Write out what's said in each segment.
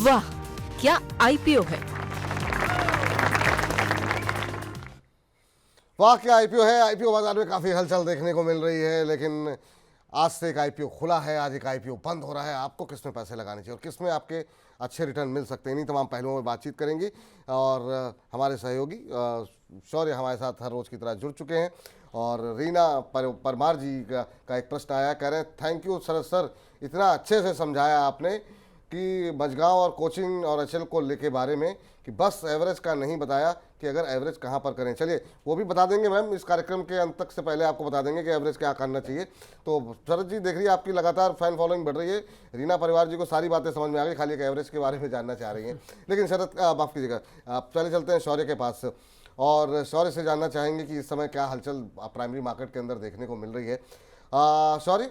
वाह, क्या आईपीओ है। वाह क्या आईपीओ है। आईपीओ बाजार में काफ़ी हलचल देखने को मिल रही है, लेकिन आज से एक आईपीओ खुला है, आज एक आईपीओ बंद हो रहा है। आपको किस में पैसे लगाने चाहिए और किस में आपके अच्छे रिटर्न मिल सकते हैं, इन्हीं तमाम पहलुओं में बातचीत करेंगे। और हमारे सहयोगी शौर्य हमारे साथ हर रोज़ की तरह जुड़ चुके हैं। और रीना परमार जी का एक प्रश्न आया, कह रहे हैं थैंक यू शरद सर, इतना अच्छे से समझाया आपने कि मझगांव और कोचिंग और एचएल को लेके बारे में, कि बस एवरेज का नहीं बताया कि अगर एवरेज कहाँ पर करें। चलिए वो भी बता देंगे मैम, इस कार्यक्रम के अंत तक से पहले आपको बता देंगे कि एवरेज क्या करना चाहिए। तो शरद जी देख रही है आपकी लगातार फैन फॉलोइंग बढ़ रही है, रीना परिवार जी को सारी बातें समझ में आ गई, खाली एक एवरेज के बारे में जानना चाह रही हैं। लेकिन शरद माफ़ कीजिएगा, आप चले चलते हैं शौर्य के पास और शौर्य से जानना चाहेंगे कि इस समय क्या हलचल प्राइमरी मार्केट के अंदर देखने को मिल रही है। शौर्य,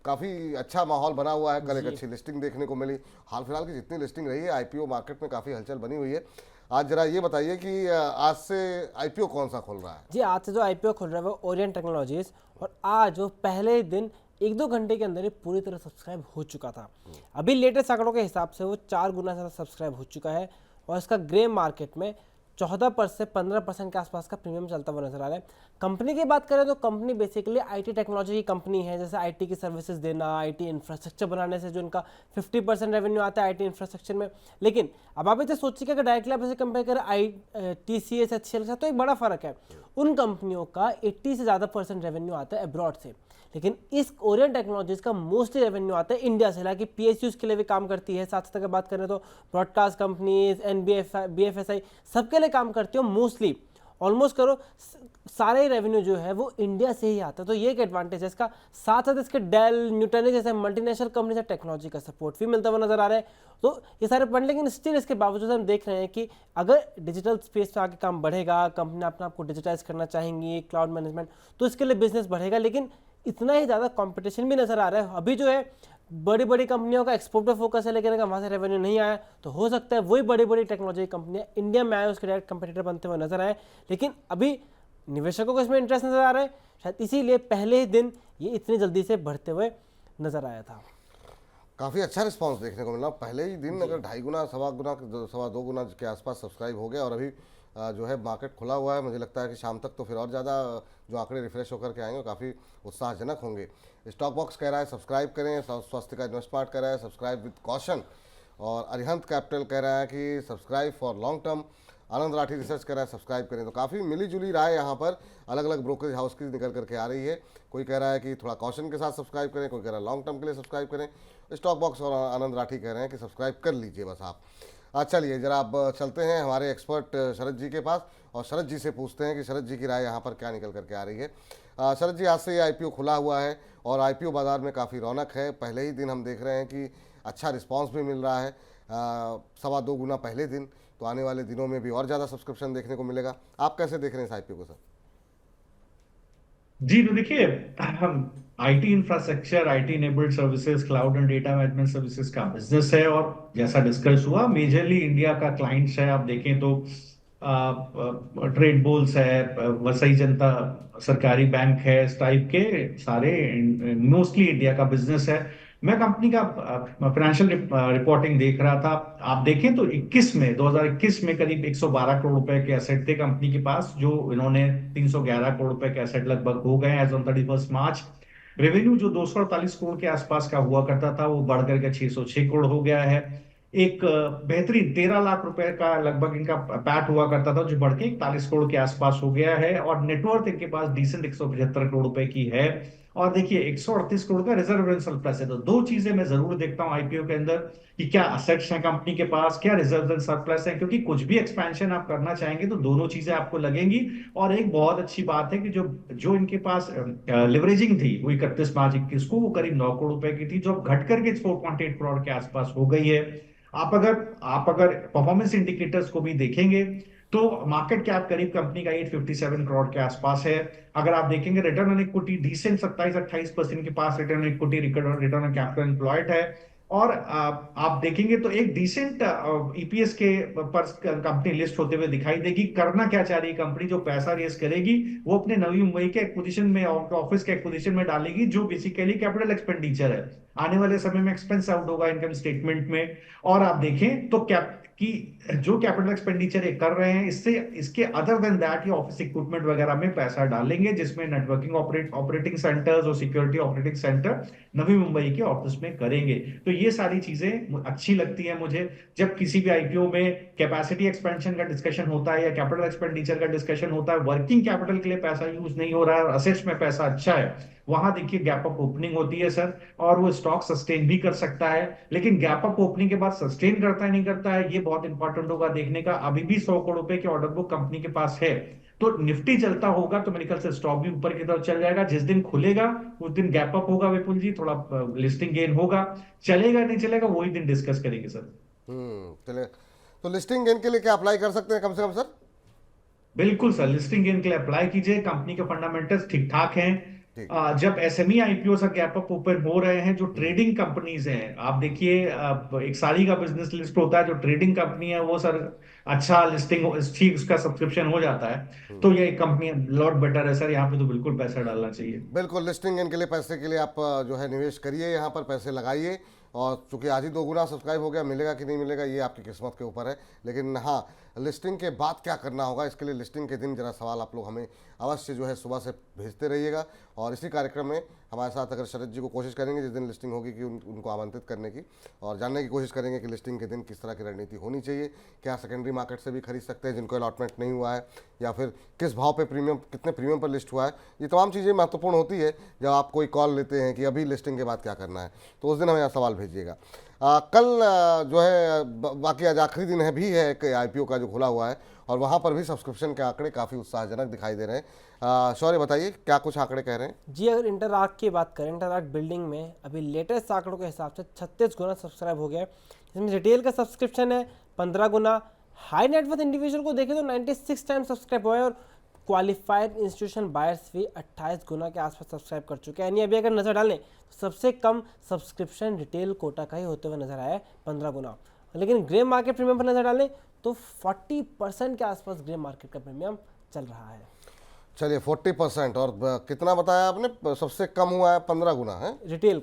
काफ़ी अच्छा माहौल बना हुआ है, कल एक अच्छी लिस्टिंग देखने को मिली। हाल फिलहाल की जितनी लिस्टिंग रही है आईपीओ मार्केट में काफ़ी हलचल बनी हुई है। आज जरा ये बताइए कि आज से आईपीओ कौन सा खुल रहा है? जी, आज से जो आईपीओ खुल रहा है वो ओरिएंट टेक्नोलॉजीज, और आज वो पहले दिन 1-2 घंटे के अंदर ही पूरी तरह सब्सक्राइब हो चुका था। अभी लेटेस्ट आंकड़ों के हिसाब से वो 4 गुना ज़्यादा सब्सक्राइब हो चुका है, और इसका ग्रे मार्केट में 14% से 15% के आसपास का प्रीमियम चलता हुआ नजर आ रहा है। कंपनी की बात करें तो कंपनी बेसिकली आईटी टेक्नोलॉजी की कंपनी है, जैसे आईटी की सर्विसेज देना, आईटी इंफ्रास्ट्रक्चर बनाने से जो उनका 50% रेवेन्यू आता है आईटी इंफ्रास्ट्रक्चर में। लेकिन अब आप इसे सोचिए कि अगर डायरेक्टली आप इसे कंपेयर करें टीसीएस एचसीएल के साथ, तो एक बड़ा फर्क है। उन कंपनियों का 80 से ज़्यादा % रेवेन्यू आता है अब्रॉड से, लेकिन इस ओरिएंट टेक्नोलॉजीज का मोस्टली रेवेन्यू आता है इंडिया से। हालांकि पीएसयूज के लिए भी काम करती है, साथ साथ अगर बात करें तो ब्रॉडकास्ट कंपनीज, बीएफएसआई सबके लिए काम करती है। मोस्टली ऑलमोस्ट करो सारे रेवेन्यू जो है वो इंडिया से ही आता है, तो ये एक एडवांटेज है इसका। साथ साथ इसके डेल, न्यूटन जैसे मल्टीनेशनल कंपनी से टेक्नोलॉजी का सपोर्ट भी मिलता हुआ नजर आ रहा है। तो ये सारे पॉइंट, लेकिन स्टिल इसके बावजूद हम देख रहे हैं कि अगर डिजिटल स्पेस पे आगे काम बढ़ेगा, कंपनी अपने आप को डिजिटाइज करना चाहेंगी, क्लाउड मैनेजमेंट, तो इसके लिए बिजनेस बढ़ेगा। लेकिन इतना ही ज़्यादा कंपटीशन भी नजर आ रहा है। अभी जो है बड़ी बड़ी कंपनियों का एक्सपोर्ट पे फोकस है, लेकिन अगर वहाँ से रेवेन्यू नहीं आया तो हो सकता है वही बड़ी बड़ी टेक्नोलॉजी कंपनियां इंडिया में आए, उसके डायरेक्ट कंपटीटर बनते हुए नजर आए। लेकिन अभी निवेशकों को इसमें इंटरेस्ट नजर आ रहा है, शायद इसीलिए पहले ही दिन ये इतनी जल्दी से बढ़ते हुए नजर आया था। काफ़ी अच्छा रिस्पांस देखने को मिला। पहले ही दिन अगर 2.5 गुना, सवा 2 गुना के आसपास सब्सक्राइब हो गया, और अभी जो है मार्केट खुला हुआ है, मुझे लगता है कि शाम तक तो फिर और ज़्यादा जो आंकड़े रिफ्रेश होकर के आएंगे काफ़ी उत्साहजनक होंगे। स्टॉक बॉक्स कह रहा है सब्सक्राइब करें, स्वास्थ्य का इन्वेस्टमार्ट कह रहा है सब्सक्राइब विद कॉशन, और अरिहंत कैपिटल कह रहा है कि subscribe for long term, Anand Rathi research कह रहा है सब्सक्राइब करें। तो काफ़ी मिली जुली राय यहाँ पर अलग अलग ब्रोकरेज हाउस की निकल करके आ रही है। कोई कह रहा है कि थोड़ा कॉशन के साथ सब्सक्राइब करें, कोई कह रहा है लॉन्ग टर्म के लिए सब्सक्राइब करें। स्टॉक बॉक्स और आनंद राठी कह रहे हैं कि सब्सक्राइब कर लीजिए बस आप। चलिए जरा अब चलते हैं हमारे एक्सपर्ट शरद जी के पास और शरद जी से पूछते हैं कि शरद जी की राय यहाँ पर क्या निकल करके आ रही है। शरद जी, आज से ये आईपीओ खुला हुआ है और आईपीओ बाजार में काफ़ी रौनक है। पहले ही दिन हम देख रहे हैं कि अच्छा रिस्पांस भी मिल रहा है, 2.25 गुना पहले दिन, तो आने वाले दिनों में भी और ज़्यादा सब्सक्रिप्शन देखने को मिलेगा। आप कैसे देख रहे हैं इस आईपीओ को सर? जी, तो देखिए, हम IT infrastructure, IT enabled services, cloud and data management services का बिजनेस है, और जैसा डिस्कस हुआ मेजरली इंडिया का क्लाइंट्स है। आप देखें तो ट्रेड बोल्स है, वसई जनता सरकारी बैंक है, इस टाइप के सारे मोस्टली इंडिया का बिजनेस है। मैं कंपनी का फाइनेंशियल रिपोर्टिंग देख रहा था। आप देखें तो 2021 में करीब 112 करोड़ रुपए के एसेट थे कंपनी के पास, जो इन्होंने 311 करोड़ रुपए के एसेट लगभग हो गए एज ऑन 31 मार्च। रेवेन्यू जो 248 करोड़ के आसपास का हुआ करता था वो बढ़कर के 606 करोड़ हो गया है। एक बेहतरीन 13 लाख रुपए का लगभग इनका पैट हुआ करता था, जो बढ़ के 41 करोड़ के आसपास हो गया है, और नेटवर्थ इनके पास डिसेंट 175 करोड़ रुपए की है। और देखिए 138 करोड़ का रिजर्व एंड सरप्लस है। तो दो चीजें मैं जरूर देखता हूं आईपीओ के अंदर, कि क्या असेट्स हैं कंपनी के पास, क्या रिजर्व एंड सरप्लस है, क्योंकि कुछ भी एक्सपेंशन आप करना चाहेंगे तो दोनों चीजें आपको लगेंगी। और एक बहुत अच्छी बात है कि जो जो इनके पास लिवरेजिंग थी वो 31 मार्च 21 को वो करीब 9 करोड़ रुपए की थी, जो अब घट करके 4.8 करोड़ के आसपास हो गई है। आप अगर परफॉर्मेंस इंडिकेटर्स को भी देखेंगे तो मार्केट कैप करीब कंपनी का 857 करोड़ के आसपास है। अगर आप देखेंगे रिटर्न ऑन इक्विटी डिसेंट 27-28% के पास return on equity, return on capital employed है। और आप देखेंगे तो एक डिसेंट ईपीएस के पर कंपनी लिस्ट होते हुए दिखाई देगी। करना क्या चाह रही है कंपनी, जो पैसा रेस करेगी वो अपने नवी मुंबई के एक्विजिशन में, ऑफिस के एक्विजिशन में डालेगी, जो बेसिकली कैपिटल एक्सपेंडिचर है। आने वाले समय में एक्सपेंस आउट होगा इनकम स्टेटमेंट में। और आप देखें तो जो कैपिटल एक्सपेंडिचर ये कर रहे हैं, इससे इसके अदर देन दैट ये ऑफिस इक्विपमेंट वगैरह में पैसा डालेंगे, जिसमें नेटवर्किंग ऑपरेटिंग सेंटर्स और security operating centre Navi Mumbai के ऑफिस में करेंगे। तो ये सारी चीजें अच्छी लगती है मुझे। जब किसी भी आईपीओ में कैपेसिटी एक्सपेंशन का डिस्कशन होता है या कैपिटल एक्सपेंडिचर का डिस्कशन होता है, वर्किंग कैपिटल के लिए पैसा यूज नहीं हो रहा है और असेट्स में पैसा अच्छा है, वहां देखिए गैप अप ओपनिंग होती है सर, और वो स्टॉक सस्टेन भी कर सकता है। लेकिन गैप अप ओपनिंग के बाद सस्टेन करता है नहीं करता है, ये बहुत इंपॉर्टेंट होगा देखने का। अभी भी 100 करोड़ रुपए के ऑर्डर बुक कंपनी के पास है, तो निफ्टी चलता होगा तो मेरे ख्याल से स्टॉक भी ऊपर की तरफ चल जाएगा। जिस दिन खुलेगा उस दिन गैप अप होगा विपुल जी, थोड़ा लिस्टिंग गेन होगा। चलेगा नहीं चलेगा वही दिन डिस्कस करेंगे सर। चलिए, तो लिस्टिंग गेन के लिए क्या अप्लाई कर सकते हैं कम से कम सर? बिल्कुल सर, लिस्टिंग गेन के लिए अप्लाई कीजिए। कंपनी के फंडामेंटल्स ठीक ठाक हैं। ठीक। जब एसएमई आईपीओ से गैप अप ओपन हो रहे हैं, जो ट्रेडिंग कंपनीज हैं, आप देखिए एक साड़ी का बिजनेस लिस्ट होता है, जो ट्रेडिंग कंपनी है वो सर अच्छा लिस्टिंग ठीक उसका सब्सक्रिप्शन हो जाता है, तो ये कंपनी लॉट बेटर है सर, यहाँ पे तो बिल्कुल पैसा डालना चाहिए। बिल्कुल, लिस्टिंग गेन के लिए पैसे के लिए आप जो है निवेश करिए, यहाँ पर पैसे लगाइए। और चूंकि आज ही 2 गुना सब्सक्राइब हो गया, मिलेगा कि नहीं मिलेगा ये आपकी किस्मत के ऊपर है। लेकिन हाँ, लिस्टिंग के बाद क्या करना होगा, इसके लिए लिस्टिंग के दिन जरा सवाल आप लोग हमें अवश्य जो है सुबह से भेजते रहिएगा। और इसी कार्यक्रम में हमारे साथ अगर शरद जी को कोशिश करेंगे जिस दिन लिस्टिंग होगी कि उनको आमंत्रित करने की, और जानने की कोशिश करेंगे कि लिस्टिंग के दिन किस तरह की रणनीति होनी चाहिए। क्या सेकेंडरी मार्केट से भी खरीद सकते हैं जिनको अलॉटमेंट नहीं हुआ है, या फिर किस भाव पे प्रीमियम, कितने प्रीमियम पर लिस्ट हुआ है, ये तमाम चीज़ें महत्वपूर्ण होती है जब आप कोई कॉल लेते हैं कि अभी लिस्टिंग के बाद क्या करना है। तो उस दिन हमें सवाल भेजिएगा। कल जो है बाकी आज आखिरी दिन है भी है एक आईपीओ का जो खुला हुआ है, और वहाँ पर भी सब्सक्रिप्शन के आंकड़े काफ़ी उत्साहजनक दिखाई दे रहे हैं। शौर्य बताइए क्या कुछ आंकड़े कह रहे हैं? जी, अगर इंटरआर्क की बात करें, इंटरआर्क बिल्डिंग में अभी लेटेस्ट आंकड़ों के हिसाब से 36 गुना सब्सक्राइब हो गया है। इसमें रिटेल का सब्सक्रिप्शन है 15 गुना, हाई नेटवर्थ इंडिविजुअल को देखें तो 96 टाइम सब्सक्राइब हुआ है, और क्वालिफाइड इंस्टीट्यूशन बायर्स भी 28 गुना के आसपास सब्सक्राइब कर चुके हैं। यानी अभी अगर नज़र डालें तो सबसे कम सब्सक्रिप्शन रिटेल कोटा का ही होते हुए नजर आया है 15 गुना। लेकिन ग्रे मार्केट प्रीमियम पर नजर डालें तो 40% के आसपास ग्रे मार्केट का प्रीमियम चल रहा है। चलिए 40%, और कितना बताया आपने? सबसे कम हुआ है 15 गुना है रिटेल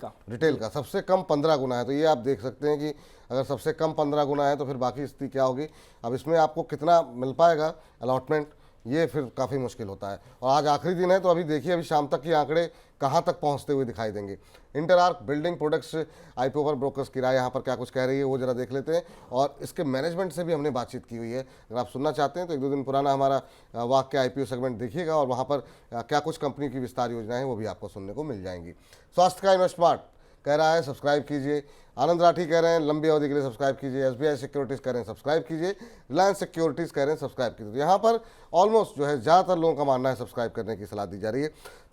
का सबसे कम 15 गुना है। तो ये आप देख सकते हैं कि अगर सबसे कम 15 गुना है तो फिर बाकी स्थिति क्या होगी। अब इसमें आपको कितना मिल पाएगा अलॉटमेंट, ये फिर काफ़ी मुश्किल होता है। और आज आखिरी दिन है तो अभी देखिए अभी शाम तक ये आंकड़े कहाँ तक पहुँचते हुए दिखाई देंगे। इंटरआर्क बिल्डिंग प्रोडक्ट्स आईपीओ पर ब्रोकर्स की राय यहाँ पर क्या कुछ कह रही है वो जरा देख लेते हैं। और इसके मैनेजमेंट से भी हमने बातचीत की हुई है, अगर आप सुनना चाहते हैं तो 1-2 दिन पुराना हमारा वाक्य आईपीओ सेगमेंट देखिएगा, और वहाँ पर क्या कुछ कंपनी की विस्तार योजनाएं हैं वो भी आपको सुनने को मिल जाएंगी। स्वास्थ्य का इन्वेस्टमार्ट कह रहा है सब्सक्राइब कीजिए, आनंद राठी कह रहे हैं लंबी अवधि के लिए सब्सक्राइब कीजिए, एसबीआई सिक्योरिटीज़ कह रहे हैं सब्सक्राइब कीजिए, रिलायंस सिक्योरिटीज़ कह रहे हैं सब्सक्राइब कीजिए। तो यहाँ पर ऑलमोस्ट जो है ज़्यादातर लोगों का मानना है सब्सक्राइब करने की सलाह दी जा रही है।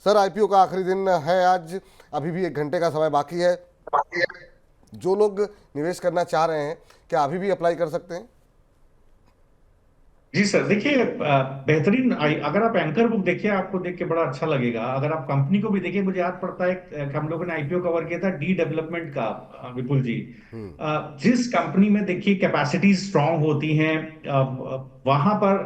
सर, आईपीओ का आखिरी दिन है आज, अभी भी 1 घंटे का समय बाकी है। जो लोग निवेश करना चाह रहे हैं क्या अभी भी अप्लाई कर सकते हैं? जी सर, देखिए बेहतरीन, अगर आप एंकर बुक देखिए आपको देख के बड़ा अच्छा लगेगा। अगर आप कंपनी को भी देखिए, मुझे याद पड़ता है हम लोगों ने आईपीओ कवर किया था डी डेवलपमेंट का, विपुल जी। जिस कंपनी में देखिए कैपेसिटी स्ट्रांग होती हैं, वहां पर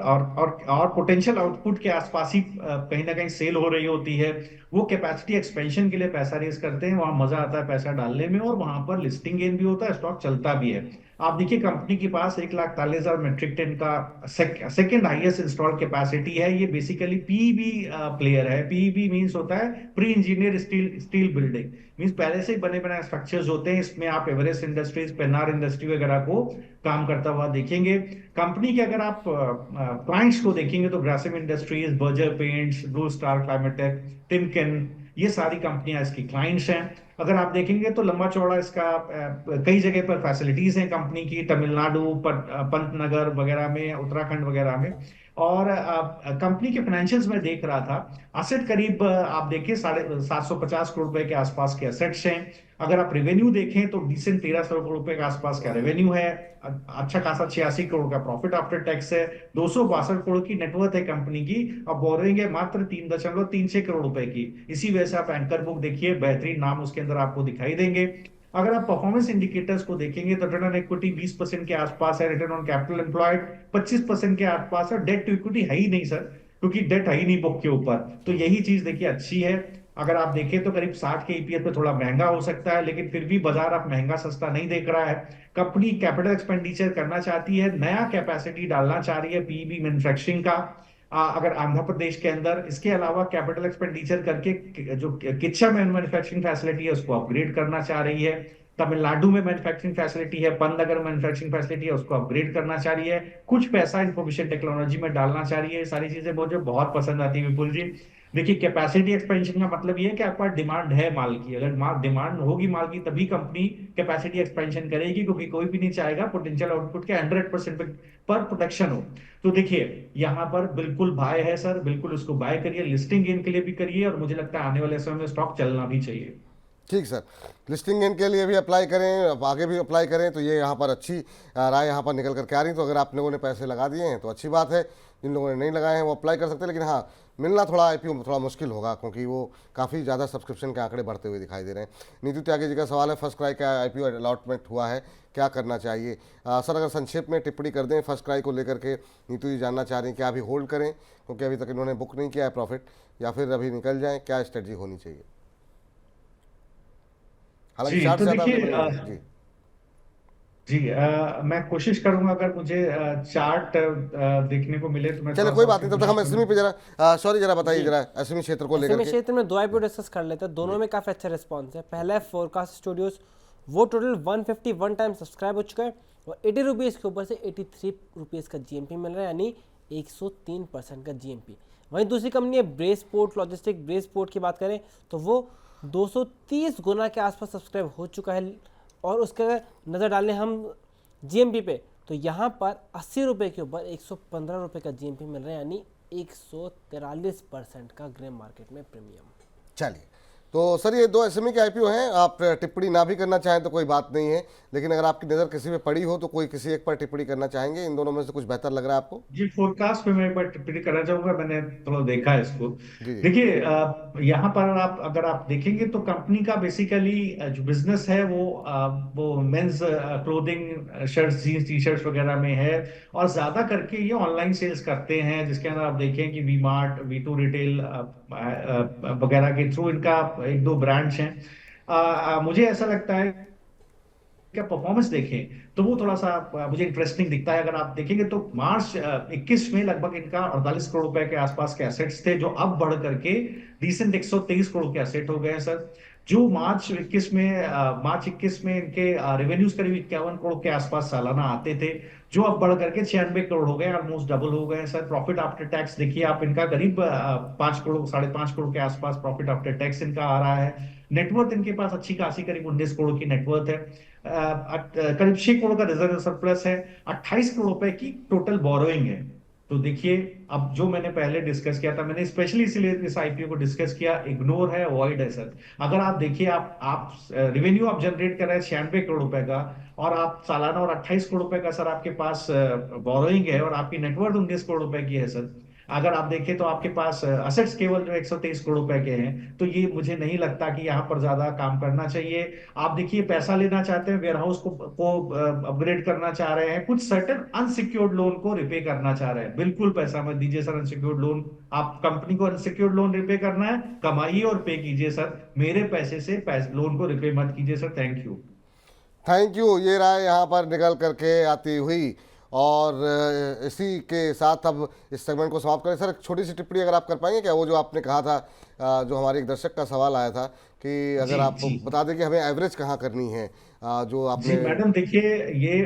और पोटेंशियल आउटपुट के आसपास ही कहीं ना कहीं सेल हो रही होती है, वो कैपेसिटी एक्सपेंशन के लिए पैसा रेज करते हैं, वहां मजा आता है पैसा डालने में, और वहां पर लिस्टिंग गेन भी होता है, स्टॉक चलता भी है। आप देखिए कंपनी के पास 1,40,000 मेट्रिक टन का सेकेंड हाईएस्ट इंस्टॉल कैपेसिटी है। ये बेसिकली पीईबी प्लेयर है। पीईबी मींस होता है pre engineer steel building, means पहले से ही बने बनाए स्ट्रक्चर्स होते हैं। इसमें आप एवरेस्ट इंडस्ट्रीज, पेन्नार इंडस्ट्री वगैरह को काम करता हुआ देखेंगे। कंपनी के अगर आप क्लाइंट्स को देखेंगे तो Grasim Industries, Berger Paints, Blue Star Climatech, Timken, ये सारी कंपनियां इसकी क्लाइंट्स हैं। अगर आप देखेंगे तो लंबा चौड़ा इसका कई जगह पर फैसिलिटीज हैं कंपनी की, तमिलनाडु, पंतनगर वगैरह में, उत्तराखंड वगैरह में। और कंपनी के फाइनेंशियल्स में देख रहा था, असेट करीब आप देखिए 750 करोड़ रुपए के आसपास के असेट्स हैं। अगर आप रेवेन्यू देखें तो डिसेंट 1300 करोड़ रुपए के आसपास का रेवेन्यू है, अच्छा खासा 86 करोड़ का प्रॉफिट आफ्टर टैक्स है, 262 करोड़ की नेटवर्थ है कंपनी की, अब बोरिंग है मात्र 3.36 करोड़ रुपए की। इसी वजह से आप एंकर बुक देखिए, बेहतरीन नाम उसके अंदर आपको दिखाई देंगे। अगर आप परफॉर्मेंस इंडिकेटर्स को देखेंगे तो रिटर्न ऑन इक्विटी 20% के आसपास है, रिटर्न ऑन कैपिटल एम्प्लॉयड 25% के आसपास है, डेट टू इक्विटी है ही नहीं सर, क्योंकि डेट है ही नहीं बुक के ऊपर। तो यही चीज देखिए अच्छी है। अगर आप देखें तो करीब 60 के ईपीएस पे थोड़ा महंगा हो सकता है, लेकिन फिर भी बाजार आप महंगा सस्ता नहीं देख रहा है। कंपनी कैपिटल एक्सपेंडिचर करना चाहती है, नया कैपेसिटी डालना चाह रही है पीईबी मैन्युफैक्चरिंग का, अगर आंध्र प्रदेश के अंदर। इसके अलावा कैपिटल एक्सपेंडिचर करके जो किच्चा मैन्युफैक्चरिंग फैसिलिटी है उसको अपग्रेड करना चाह रही है। तमिलनाडु में मैन्युफैक्चरिंग फैसिलिटी है, पंतनगर मैन्युफैक्चरिंग फैसिलिटी है, उसको अपग्रेड करना चाह रही है। कुछ पैसा इंफॉर्मेशन टेक्नोलॉजी में डालना चाह रही है। सारी चीजें मुझे बहुत पसंद आती है विपुल जी। देखिए, कैपेसिटी एक्सपेंशन का मतलब ये है कि आपका डिमांड है माल की। अगर डिमांड होगी माल की तभी कंपनी कैपेसिटी एक्सपेंशन करेगी, क्योंकि कोई भी नहीं चाहेगा पोटेंशियल आउटपुट के 100% पर प्रोटेक्शन हो। तो देखिए, यहाँ पर बिल्कुल बाय है सर, बिल्कुल उसको बाय करिए, लिस्टिंग गेन के लिए भी करिए, और मुझे लगता है आने वाले समय में स्टॉक चलना भी चाहिए। ठीक सर, लिस्टिंग गेन के लिए भी अप्लाई करें, अब आगे भी अप्लाई करें, तो ये यहाँ पर अच्छी राय यहाँ पर निकल करके आ रही। तो अगर आप लोगों ने पैसे लगा दिए हैं तो अच्छी बात है, जिन लोगों ने नहीं लगाए हैं वो अप्लाई कर सकते हैं। लेकिन हाँ, मिलना थोड़ा आईपीओ थोड़ा मुश्किल होगा, क्योंकि वो काफ़ी ज़्यादा सब्सक्रिप्शन के आंकड़े बढ़ते हुए दिखाई दे रहे हैं। नीतू त्यागी जी का सवाल है, फर्स्ट क्राई का आईपीओ अलॉटमेंट हुआ है, क्या करना चाहिए? सर अगर संक्षेप में टिप्पणी कर दें फर्स्ट क्राई को लेकर के। नीतू जी जानना चाह रही हैं क्या अभी होल्ड करें, क्योंकि अभी तक इन्होंने बुक नहीं किया है प्रॉफिट, या फिर अभी निकल जाएँ, क्या स्ट्रेटजी होनी चाहिए? हालांकि जी चार्ट तो से ज़्यादा देखिए, अवेलेबल है जी। जी मैं कोशिश करूंगा, अगर मुझे चार्ट देखने को मिले तो मैं चलिए थोड़ा कोई सा बात उसकी नहीं, तब तक हम कोशिश एसएमई पे करूंगा। जरा सॉरी जरा बताइए जी, जरा एसएमई क्षेत्र को लेकर ऐसे में के। क्षेत्र में दो आईपीओ डिस्कस कर लेते हैं, दोनों में काफ़ी अच्छा रिस्पॉन्स है। पहला है फोरकास्ट स्टूडियोज, वो टोटल 151 टाइम सब्सक्राइब हो चुका है, और 80 रुपीज़ के ऊपर से 83 रुपीज़ का जीएमपी मिल रहा है, यानी 103% का जीएमपी। वहीं दूसरी कंपनी है ब्रेसपोर्ट लॉजिस्टिक। ब्रेसपोर्ट की बात करें तो वो 230 गुना के आसपास सब्सक्राइब हो चुका है, और उसके अगर नज़र डालें हम जीएमपी पे तो यहाँ पर 80 रुपये के ऊपर 115 रुपये का जीएमपी मिल रहा है, यानी 143% का ग्रे मार्केट में प्रीमियम। चलिए, तो सर ये दो एसएमई के आईपीओ हैं, आप टिप्पणी ना भी करना चाहें तो कोई बात नहीं है, लेकिन अगर आपकी नज़र किसी पे पड़ी हो तो कोई किसी एक पर टिप्पणी करना चाहेंगे? इन दोनों में से कुछ बेहतर लग रहा है आपको? जी, फोरकास्ट पे मैं एक बार टिप्पणी करना चाहूंगा, मैंने थोड़ा देखा है इसको। जी जी। देखिए, यहाँ पर आप अगर आप देखेंगे तो कंपनी का बेसिकली जो बिजनेस है वो men's clothing, shirts, jeans, T shirts वगैरह में है, और ज्यादा करके ये ऑनलाइन सेल्स करते हैं, जिसके अंदर आप देखें कि वी मार्ट, V2 रिटेल वगैरह के थ्रू इनका एक दो ब्रांड्स हैं। मुझे ऐसा लगता है क्या परफॉर्मेंस देखें तो वो थोड़ा सा मुझे इंटरेस्टिंग दिखता है। अगर आप देखेंगे तो मार्च 21 में लगभग इनका 48 करोड़ रुपए के आसपास के एसेट्स थे, जो अब बढ़ करके रिसेंट 123 करोड़ के एसेट हो गए हैं सर। जो मार्च 21 में इनके रेवेन्यूज करीब 51 करोड़ के आसपास सालाना आते थे, जो अब बढ़ करके 96 करोड़ हो गए, ऑलमोस्ट डबल हो गए हैं सर। प्रॉफिट आफ्टर टैक्स देखिए आप, इनका करीब 5 करोड़ 5.5 करोड़ के आसपास प्रॉफिट आफ्टर टैक्स इनका आ रहा है। नेटवर्थ इनके पास अच्छी खासी करीब 19 करोड़ की नेटवर्थ है। करीब 6 करोड़ का रिजर्व सरप्लस है, 28 करोड़ रुपए की टोटल बोरोइंग है। तो देखिए, अब जो मैंने पहले डिस्कस किया था, मैंने स्पेशली इसलिए इस आईपीओ को डिस्कस किया, इग्नोर है, अवॉइड है सर। अगर आप देखिए, आप रेवेन्यू आप जनरेट कर रहे हैं 96 करोड़ रुपए का, और आप सालाना और 28 करोड़ रुपए का सर आपके पास बोरोइंग है, और आपकी नेटवर्थ 19 करोड़ रुपए की है सर। अगर आप देखें तो आपके पास असेट्स केवल जो 123 करोड़ रुपए के हैं, तो ये मुझे नहीं लगता कि यहाँ पर ज्यादा काम करना चाहिए। आप देखिए, पैसा लेना चाहते हैं, वेयरहाउस को अपग्रेड करना चाह रहे हैं, कुछ सर्टेन अनसिक्योर्ड लोन को रिपे करना चाह रहे हैं। बिल्कुल पैसा मत दीजिए सर अनसिक्योर्ड लोन। आप कंपनी को अनसिक्योर्ड लोन रिपे करना है, कमाइए और पे कीजिए सर। मेरे पैसे से लोन को रिपे मत कीजिए sir. Thank you. Thank you, ये राय यहाँ पर निकल करके आती हुई, और इसी के साथ अब इस सेगमेंट को समाप्त करें। सर एक छोटी सी टिप्पणी अगर आप कर पाएंगे क्या, वो जो आपने कहा था, जो हमारे एक दर्शक का सवाल आया था कि अगर जी आप जी बता दें कि हमें एवरेज कहाँ करनी है, जो जी आपने। मैडम, देखिए, ये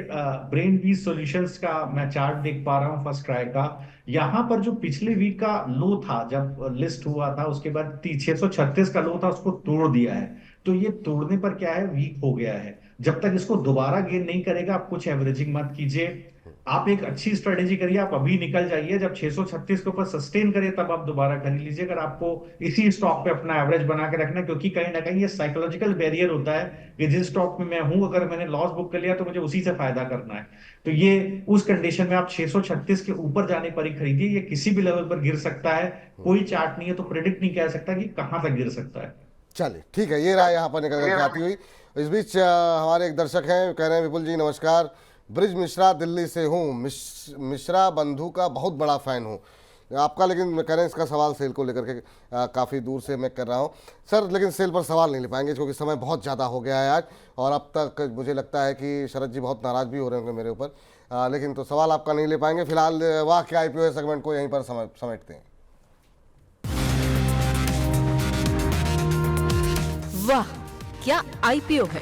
ब्रेन पीस सॉल्यूशंस का मैं चार्ट देख पा रहा हूँ फर्स्ट क्राई का। यहाँ पर जो पिछले वीक का लो था, जब लिस्ट हुआ था, उसके बाद 636 का लो था, उसको तोड़ दिया है। तो ये तोड़ने पर क्या है, वीक हो गया है। जब तक इसको दोबारा गेन नहीं करेगा, आप कुछ एवरेजिंग मत कीजिए। आप एक अच्छी स्ट्रेटेजी करिए, आप अभी निकल जाइए, जब 636 के ऊपर सस्टेन करिए तब आप दोबारा खरीद लीजिए, अगर आपको इसी स्टॉक पे अपना एवरेज बना के रखना है। क्योंकि कहीं ना कहीं ये साइकोलॉजिकल बैरियर होता है कि जिस स्टॉक में मैं हूं, अगर मैंने लॉस बुक कर लिया तो मुझे उसी से फायदा करना है। तो ये उस कंडीशन में आप 636 के ऊपर जाने पर ही खरीदिए। ये किसी भी लेवल पर गिर सकता है, कोई चार्ट नहीं है तो प्रिडिक्ट नहीं कह सकता कि कहां तक गिर सकता है। चलिए ठीक है, ये राय यहाँ पर निकल करके आती हुई। इस बीच हमारे एक दर्शक हैं, कह रहे हैं विपुल जी नमस्कार, ब्रिज मिश्रा दिल्ली से हूँ, मिश्रा बंधु का बहुत बड़ा फ़ैन हूँ आपका, लेकिन मैं कह रहे हैं इसका सवाल सेल को लेकर के काफ़ी दूर से मैं कर रहा हूँ सर, लेकिन सेल पर सवाल नहीं ले पाएंगे क्योंकि समय बहुत ज़्यादा हो गया है आज, और अब तक मुझे लगता है कि शरद जी बहुत नाराज़ भी हो रहे होंगे मेरे ऊपर, लेकिन तो सवाल आपका नहीं ले पाएंगे। फिलहाल वाह क्या IPO है सेगमेंट को यहीं पर समेटते हैं। वाह क्या आईपीओ है।